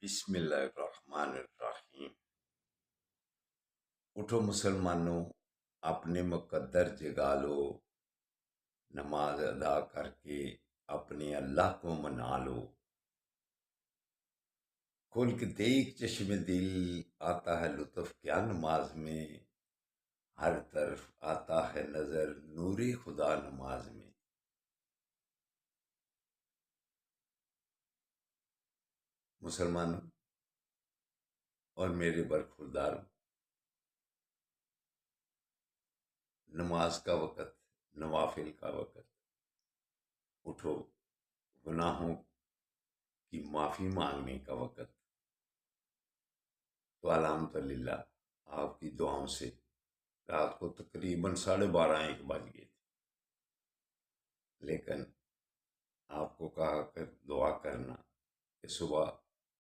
بسم اللہ الرحمن الرحیم۔ اٹھو مسلمانوں، اپنے مقدر جگا لو، نماز ادا کر کے اپنے اللہ کو منا لو۔ کھول کے دیکھ چشم دل، آتا ہے لطف کیا نماز میں، ہر طرف آتا ہے نظر نور خدا نماز میں۔ مسلمانوں اور میرے برخوردار، نماز کا وقت، نوافل کا وقت، اٹھو گناہوں کی معافی مانگنے کا وقت۔ تو الحمد للہ آپ کی دعاؤں سے رات کو تقریباً 12:30 بج گئے تھے، لیکن آپ کو کہا کہ دعا کرنا کہ صبح